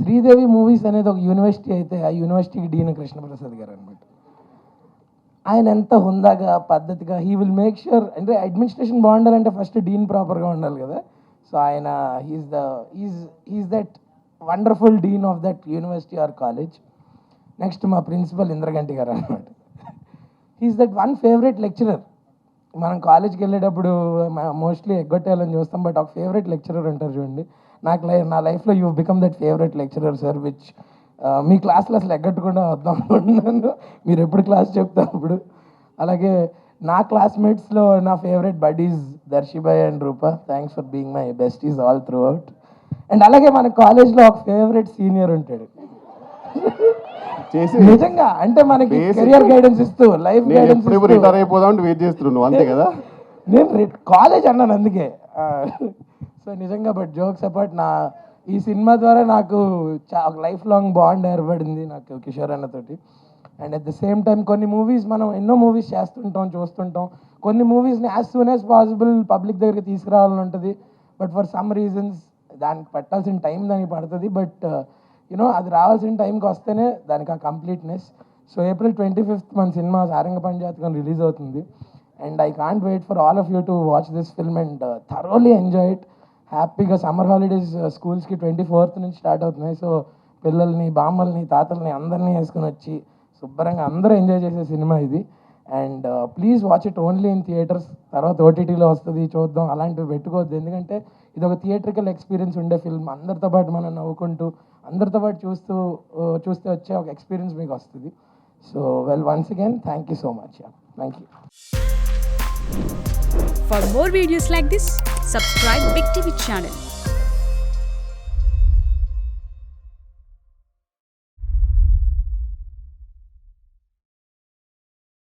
Sridevi movies అనేది ఒక university అయితే ఆ యూనివర్సిటీకి డీన్ కృష్ణప్రసాద్ గారు అనమాట. ఆయన ఎంత హుందాగా పద్ధతిగా హీ విల్ మేక్ ష్యూర్, అంటే అడ్మినిస్ట్రేషన్ బాగుండాలంటే ఫస్ట్ డీన్ ప్రాపర్గా ఉండాలి కదా. సో ఆయన he is that wonderful dean of that university or college. Next మా ప్రిన్సిపల్ ఇంద్రగంటి గారు అనమాట. He is that one favourite lecturer. మనం కాలేజ్కి వెళ్ళేటప్పుడు మోస్ట్లీ ఎగ్గొట్టేయాలని చూస్తాం, బట్ ఒక ఫేవరెట్ లెక్చరర్ ఉంటారు చూడండి. నా లైఫ్లో you become that favourite lecturer sir, which మీ క్లాస్లో అసలు ఎగ్గట్టకుండా వద్దాం అనుకుంటున్నాను, మీరు ఎప్పుడు క్లాస్ చెప్తారు అప్పుడు. అలాగే నా క్లాస్మేట్స్లో నా ఫేవరెట్ బడీస్ దర్శిబాయ్ and Rupa. Thanks for being my besties all throughout. And అలాగే మన కాలేజ్లో ఒక ఫేవరెట్ సీనియర్ ఉంటాడు నిజంగా, అంటే మనకి కెరియర్ గైడెన్స్ ఇస్తూ లైఫ్ గైడెన్స్ రిటైర్ అయిపోదాం వెయిట్ చేస్తున్నావు అంతే కదా. నేను కాలేజ్ అన్నాను అందుకే. సో నిజంగా బట్ జోక్స్ అపార్ట్, ఈ సినిమా ద్వారా నాకు ఒక లైఫ్ లాంగ్ బాండ్ ఏర్పడింది నాకు కిషోర్ అన్నతోటి. And at the same time కొన్ని మూవీస్ మనం ఎన్నో మూవీస్ చేస్తుంటాం చూస్తుంటాం, కొన్ని మూవీస్ని as soon as possible public దగ్గరికి తీసుకురావాలని ఉంటుంది. బట్ ఫర్ సమ్ రీజన్స్ దానికి పట్టాల్సిన టైం దానికి పడుతుంది. బట్ యూనో అది రావాల్సిన టైంకి వస్తేనే దానికి ఆ కంప్లీట్నెస్. సో April 25th మన సినిమా సారంగ పంచాయతకం రిలీజ్ అవుతుంది. And I can't wait for all of you to watch this film and thoroughly enjoy it. హ్యాపీగా సమ్మర్ హాలిడేస్ స్కూల్స్కి 24th నుంచి స్టార్ట్ అవుతున్నాయి. సో పిల్లల్ని, బామ్మల్ని, తాతల్ని అందరినీ వేసుకొని వచ్చి శుభ్రంగా అందరూ ఎంజాయ్ చేసే సినిమా ఇది. And please watch it only in theatres. తర్వాత OTTలో వస్తుంది చూద్దాం అలాంటివి పెట్టుకోవద్దు, ఎందుకంటే ఇది ఒక థియేట్రికల్ ఎక్స్పీరియన్స్ ఉండే ఫిల్మ్. అందరితో పాటు మనం నవ్వుకుంటూ అందరితో పాటు చూస్తే వచ్చే ఒక ఎక్స్పీరియన్స్ మీకు వస్తుంది. So well, once again thank you so much. Thank you. For more videos like this, subscribe Big TV channel.